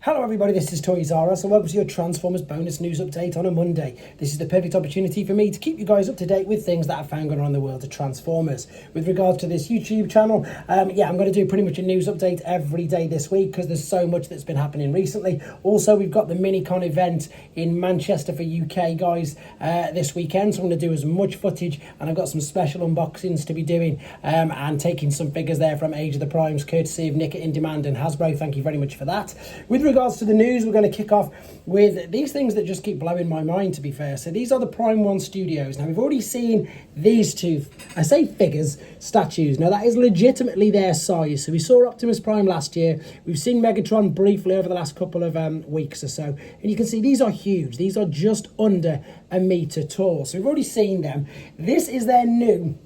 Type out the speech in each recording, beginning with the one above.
Hello everybody, this is Toy Zara, so welcome to your Transformers bonus news update on a Monday. This is the perfect opportunity for me to keep you guys up to date with things that I've found going on in the world of Transformers. With regards to this YouTube channel, I'm going to do pretty much a news update every day this week because there's so much that's been happening recently. Also, we've got the Minicon event in Manchester for UK guys this weekend, so I'm going to do as much footage, and I've got some special unboxings to be doing and taking some figures there from Age of the Primes, courtesy of Nick at In Demand and Hasbro. Thank you very much for that. With regards to the news, we're going to kick off with these things that just keep blowing my mind, to be fair. So these are the Prime 1 Studios. Now, we've already seen these two, I say figures, statues. Now, that is legitimately their size. So we saw Optimus Prime last year. We've seen Megatron briefly over the last couple of weeks or so. And you can see these are huge. These are just under a metre tall. So we've already seen them. This is their new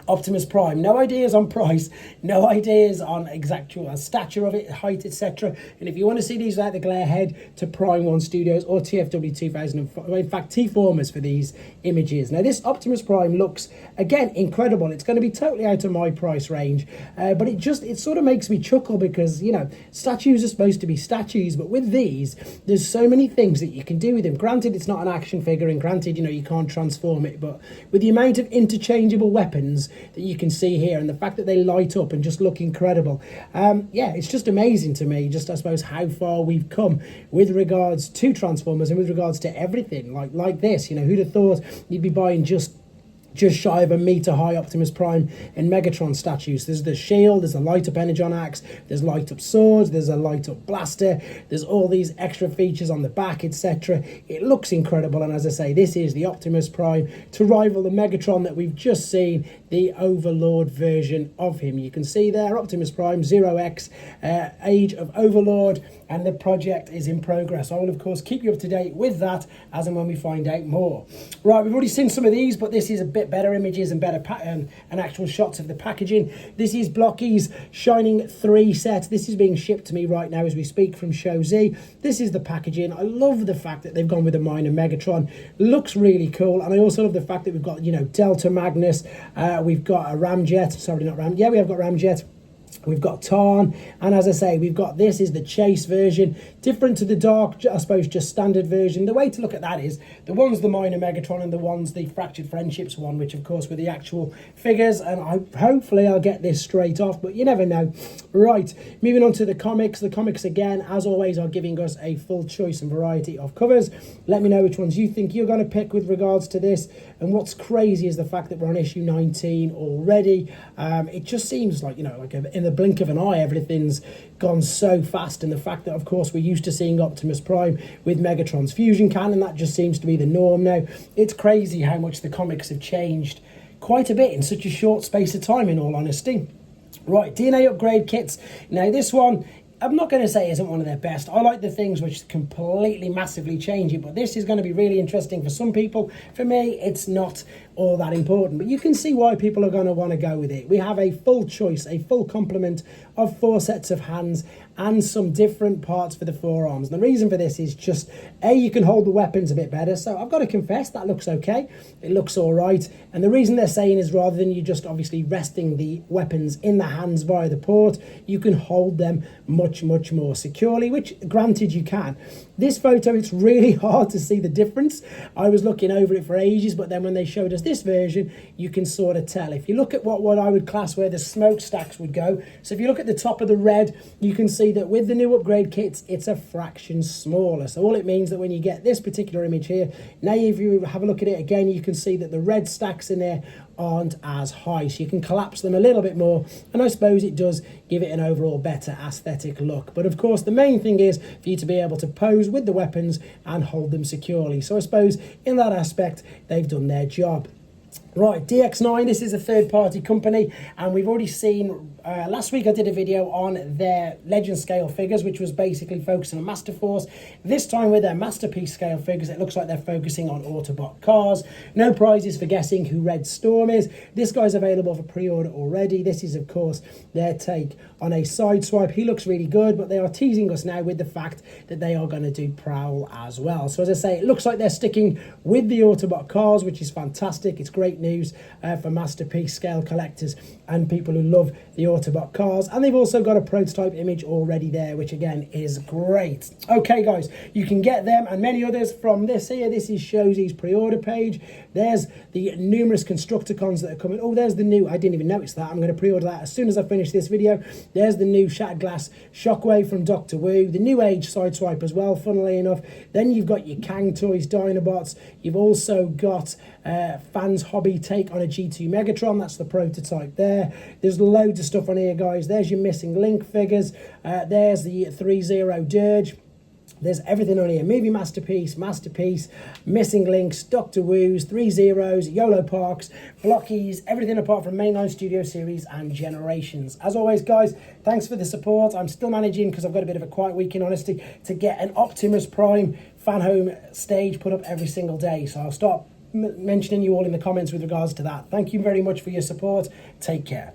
Optimus Prime. No ideas on price, no ideas on exact stature of it, height, etc. And if you want to see these without the glare, head to Prime 1 Studios or TFW 2005, in fact T-Formers for these images. Now this Optimus Prime looks, again, incredible. It's going to be totally out of my price range, but it sort of makes me chuckle because, you know, statues are supposed to be statues, but with these, there's so many things that you can do with them. Granted, it's not an action figure, and granted, you know, you can't transform it, but with the amount of interchangeable weapons that you can see here and the fact that they light up and just look incredible, it's just amazing to me, just I suppose how far we've come with regards to Transformers and with regards to everything like this. You know, who'd have thought you'd be buying just shy of a metre high Optimus Prime and Megatron statues. There's the shield, there's a light up energon axe, there's light up swords, there's a light up blaster, there's all these extra features on the back, etc. It looks incredible, and as I say, this is the Optimus Prime to rival the Megatron that we've just seen, the Overlord version of him. You can see there Optimus Prime 0x, Age of Overlord, and the project is in progress. I will of course keep you up to date with that as and when we find out more. Right, we've already seen some of these, but this is a bit better images and better and actual shots of the packaging. This is Blokees Shining 3 set. This is being shipped to me right now as we speak from showz. This is the packaging. I love the fact that they've gone with a minor Megatron. Looks really cool, and I also love the fact that we've got, you know, Delta Magnus, we've got a Ramjet, sorry, not Ram, yeah, we have got Ramjet. We've got Tarn, and as I say, we've got, this is the Chase version, different to the Dark, I suppose, just standard version. The way to look at that is, the one's the minor Megatron and the one's the Fractured Friendships one, which of course were the actual figures, and hopefully I'll get this straight off, but you never know. Right, moving on to the comics. The comics, again, as always, are giving us a full choice and variety of covers. Let me know which ones you think you're going to pick with regards to this, and what's crazy is the fact that we're on issue 19 already. It just seems like, you know, like in the blink of an eye, everything's gone so fast, and the fact that of course we're used to seeing Optimus Prime with Megatron's fusion cannon, that just seems to be the norm now. It's crazy how much the comics have changed quite a bit in such a short space of time, in all honesty. Right, DNA upgrade kits. Now this one, I'm not going to say isn't one of their best. I like the things which completely massively change it, but this is going to be really interesting for some people. For me, it's not all that important, but you can see why people are going to want to go with it. We have a full choice, a full complement of 4 sets of hands and some different parts for the forearms. And the reason for this is just, A, you can hold the weapons a bit better. So I've got to confess, that looks okay. It looks all right. And the reason they're saying is, rather than you just obviously resting the weapons in the hands via the port, you can hold them much more securely, which granted you can. This photo, it's really hard to see the difference. I was looking over it for ages, but then when they showed us this version, you can sort of tell. If you look at what I would class where the smokestacks would go, so if you look at the top of the red, you can see that with the new upgrade kits, it's a fraction smaller. So all it means that when you get this particular image here, now if you have a look at it again, you can see that the red stacks in there aren't as high, so you can collapse them a little bit more, and I suppose it does give it an overall better aesthetic look. But of course the main thing is for you to be able to pose with the weapons and hold them securely. So I suppose in that aspect they've done their job. Right, DX9, this is a third-party company, and we've already seen, last week I did a video on their Legend scale figures, which was basically focusing on Master Force. This time with their Masterpiece scale figures, it looks like they're focusing on Autobot cars. No prizes for guessing who Red Storm is. This guy's available for pre-order already. This is, of course, their take on a sideswipe. He looks really good, but they are teasing us now with the fact that they are going to do Prowl as well. So as I say, it looks like they're sticking with the Autobot cars, which is fantastic. It's great great news for Masterpiece scale collectors and people who love the Autobot cars. And they've also got a prototype image already there, which again is great. Okay guys, you can get them and many others from this here. This is showz's pre-order page. There's the numerous Constructicons that are coming. Oh, there's the new, I didn't even notice that. I'm going to pre-order that as soon as I finish this video. There's the new Shattered Glass Shockwave from Dr. Wu, the new age sideswipe as well, funnily enough. Then you've got your Kang Toys Dinobots. You've also got Fans Hobby take on a G2 Megatron. That's the prototype there. There's loads of stuff on here, guys. There's your Missing Link figures. There's the 3-0 Dirge. There's everything on here. Movie Masterpiece, Missing Links, Dr. Wu's, 3 Zeros, YOLO Parks, Blokees, everything apart from mainline Studio Series and Generations. As always, guys, thanks for the support. I'm still managing, because I've got a bit of a quiet week in honesty, to get an Optimus Prime fan home stage put up every single day. So I'll start mentioning you all in the comments with regards to that. Thank you very much for your support. Take care.